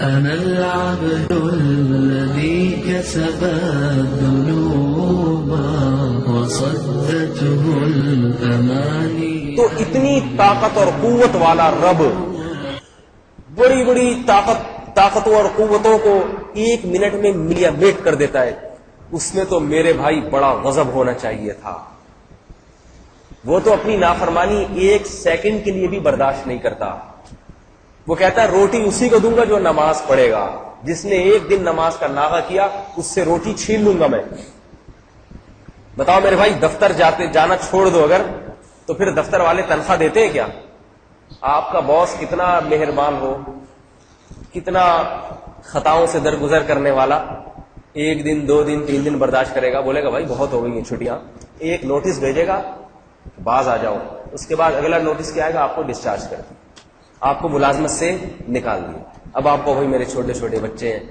أنا العبد الذي كسب الذنوب وصدته الأماني. تو اتنی طاقت اور قوت والا رب بڑی بڑی طاقتوں اور قوتوں کو ایک منٹ میں میٹ کر دیتا ہے. اس میں تو میرے بھائی بڑا غضب ہونا چاہیے تھا. وہ تو اپنی نافرمانی ایک سیکنڈ کے لیے بھی برداشت نہیں کرتا. وہ کہتا ہے روٹی اسی کو دوں گا جو نماز پڑھے گا. جس نے ایک دن نماز کا ناغہ کیا اس سے روٹی چھین لوں گا میں. بتاؤ میرے بھائی, دفتر جانا چھوڑ دو اگر, تو پھر دفتر والے تنخواہ دیتے ہیں کیا؟ آپ کا باس کتنا مہربان ہو, کتنا خطاؤں سے درگزر کرنے والا, ایک دن 2 دن 3 دن برداشت کرے گا, بولے گا بھائی بہت ہو گئی ہیں چھٹیاں, ایک نوٹس بھیجے گا باز آ جاؤ. اس کے بعد اگلا نوٹس کیا آئے گا, آپ کو ڈسچارج کر دیں, آپ کو ملازمت سے نکال دیا. اب آپ کو بھائی میرے چھوٹے چھوٹے بچے ہیں,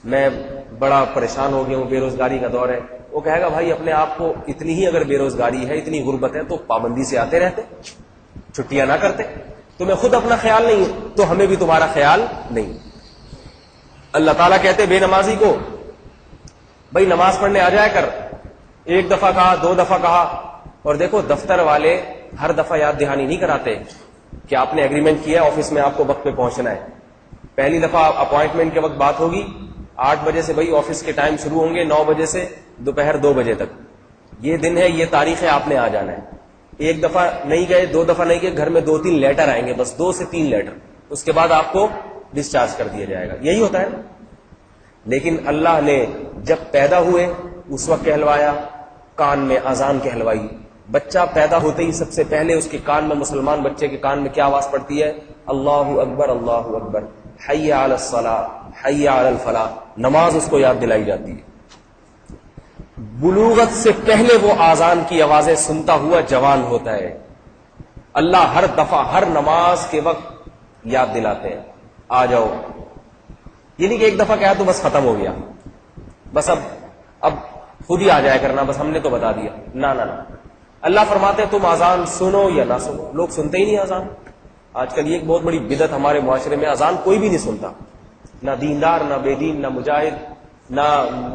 میں بڑا پریشان ہو گیا ہوں, بے روزگاری کا دور ہے. وہ کہے گا بھائی اپنے آپ کو اتنی ہی اگر بے روزگاری ہے, اتنی غربت ہے, تو پابندی سے آتے رہتے, چھٹیاں نہ کرتے. تمہیں خود اپنا خیال نہیں تو ہمیں بھی تمہارا خیال نہیں. اللہ تعالیٰ کہتے بے نمازی کو بھائی نماز پڑھنے آ جایا کر. 1 دفعہ کہا, 2 دفعہ کہا. اور دیکھو دفتر والے ہر دفعہ یاد دہانی نہیں کراتے کہ آپ نے ایگریمنٹ کیا ہے آفس میں آپ کو وقت پہ پہنچنا ہے. پہلی دفعہ اپوائنٹمنٹ کے وقت بات ہوگی, 8 بجے سے بھائی آفس کے ٹائم شروع ہوں گے, 9 بجے سے دوپہر 2 بجے تک. یہ دن ہے, یہ تاریخ ہے, آپ نے آ جانا ہے. 1 دفعہ نہیں گئے, 2 دفعہ نہیں گئے, گھر میں 2-3 لیٹر آئیں گے, بس 2 سے 3 لیٹر. اس کے بعد آپ کو ڈسچارج کر دیا جائے گا. یہی ہوتا ہے نا. لیکن اللہ نے جب پیدا ہوئے اس وقت کہلوایا, کان میں اذان کہلوائی. بچہ پیدا ہوتے ہی سب سے پہلے اس کے کان میں, مسلمان بچے کے کان میں کیا آواز پڑتی ہے؟ اللہ اکبر, اللہ اکبر, حی علی الصلاۃ, حی علی الفلاح. نماز اس کو یاد دلائی جاتی ہے. بلوغت سے پہلے وہ اذان کی آوازیں سنتا ہوا جوان ہوتا ہے. اللہ ہر دفعہ ہر نماز کے وقت یاد دلاتے ہیں, آ جاؤ. یہ نہیں کہ 1 دفعہ کہا تو بس ختم ہو گیا, بس اب خود ہی آ جایا کرنا, بس ہم نے تو بتا دیا. نہ نہ نہ, اللہ فرماتے ہیں تم اذان سنو یا نہ سنو. لوگ سنتے ہی نہیں اذان. آج کل یہ ایک بہت بڑی بدعت ہمارے معاشرے میں, اذان کوئی بھی نہیں سنتا, نہ دیندار, نہ بے دین, نہ مجاہد, نہ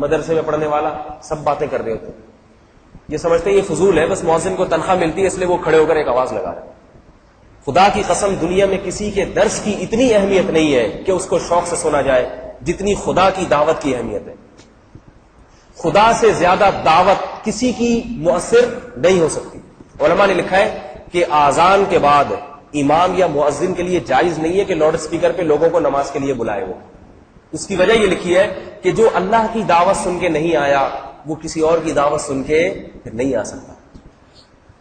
مدرسے میں پڑھنے والا, سب باتیں کر رہے ہوتے. یہ سمجھتے ہیں یہ فضول ہے, بس مؤذن کو تنخواہ ملتی ہے اس لیے وہ کھڑے ہو کر ایک آواز لگا رہے ہیں. خدا کی قسم دنیا میں کسی کے درس کی اتنی اہمیت نہیں ہے کہ اس کو شوق سے سنا جائے جتنی خدا کی دعوت کی اہمیت ہے. خدا سے زیادہ دعوت کسی کی مؤثر نہیں ہو سکتی. علماء نے لکھا ہے کہ آذان کے بعد امام یا مؤذن کے لیے جائز نہیں ہے کہ لاؤڈ اسپیکر پہ لوگوں کو نماز کے لیے بلائے. وہ اس کی وجہ یہ لکھی ہے کہ جو اللہ کی دعوت سن کے نہیں آیا وہ کسی اور کی دعوت سن کے نہیں آ سکتا.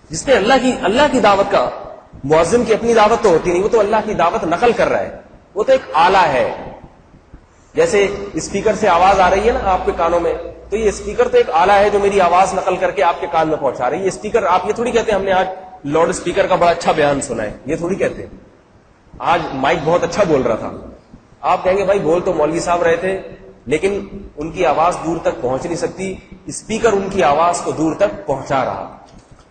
جس نے اللہ کی دعوت کا, مؤذن کی اپنی دعوت تو ہوتی نہیں, وہ تو اللہ کی دعوت نقل کر رہا ہے. وہ تو ایک آلہ ہے. جیسے اسپیکر سے آواز آ رہی ہے نا آپ کے کانوں میں, تو یہ اسپیکر تو ایک آلہ ہے جو میری آواز نقل کر کے آپ کے کان میں پہنچا رہی ہے. یہ اسپیکر, آپ یہ تھوڑی کہتے ہیں ہم نے آج لاؤڈ اسپیکر کا بڑا اچھا بیان سنا ہے, یہ تھوڑی کہتے ہیں آج مائک بہت اچھا بول رہا تھا. آپ کہیں گے بھائی بول تو مولوی صاحب رہے تھے, لیکن ان کی آواز دور تک پہنچ نہیں سکتی, اسپیکر ان کی آواز کو دور تک پہنچا رہا.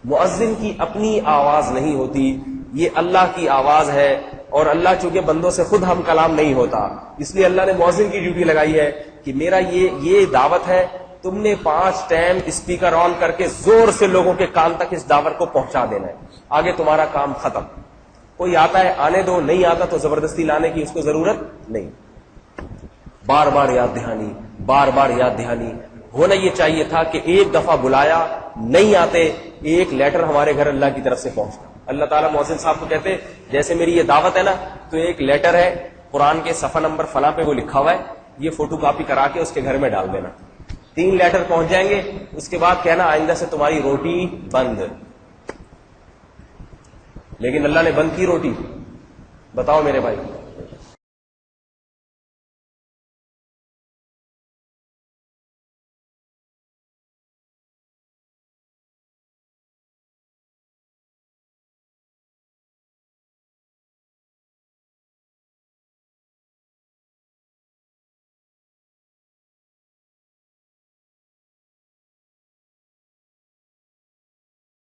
مؤذن کی اپنی آواز نہیں ہوتی, یہ اللہ کی آواز ہے. اور اللہ چونکہ بندوں سے خود ہم کلام نہیں ہوتا, اس لیے اللہ نے مؤذن کی ڈیوٹی لگائی ہے کہ میرا یہ دعوت ہے, تم نے 5 ٹائم اسپیکر آن کر کے زور سے لوگوں کے کان تک اس دعوت کو پہنچا دینا ہے. آگے تمہارا کام ختم. کوئی آتا ہے آنے دو, نہیں آتا تو زبردستی لانے کی اس کو ضرورت نہیں. بار بار یاد دہانی, بار بار یاد دہانی. ہونا یہ چاہیے تھا کہ 1 دفعہ بلایا, نہیں آتے, 1 لیٹر ہمارے گھر اللہ کی طرف سے پہنچتا. اللہ تعالیٰ مؤذن صاحب کو کہتے جیسے میری یہ دعوت ہے نا, تو 1 لیٹر ہے قرآن کے صفحہ نمبر فلاں پہ وہ لکھا ہوا ہے, یہ فوٹو کاپی کرا کے اس کے گھر میں ڈال دینا. 3 لیٹر پہنچ جائیں گے, اس کے بعد کہنا آئندہ سے تمہاری روٹی بند. لیکن اللہ نے بند کی روٹی, بتاؤ میرے بھائی.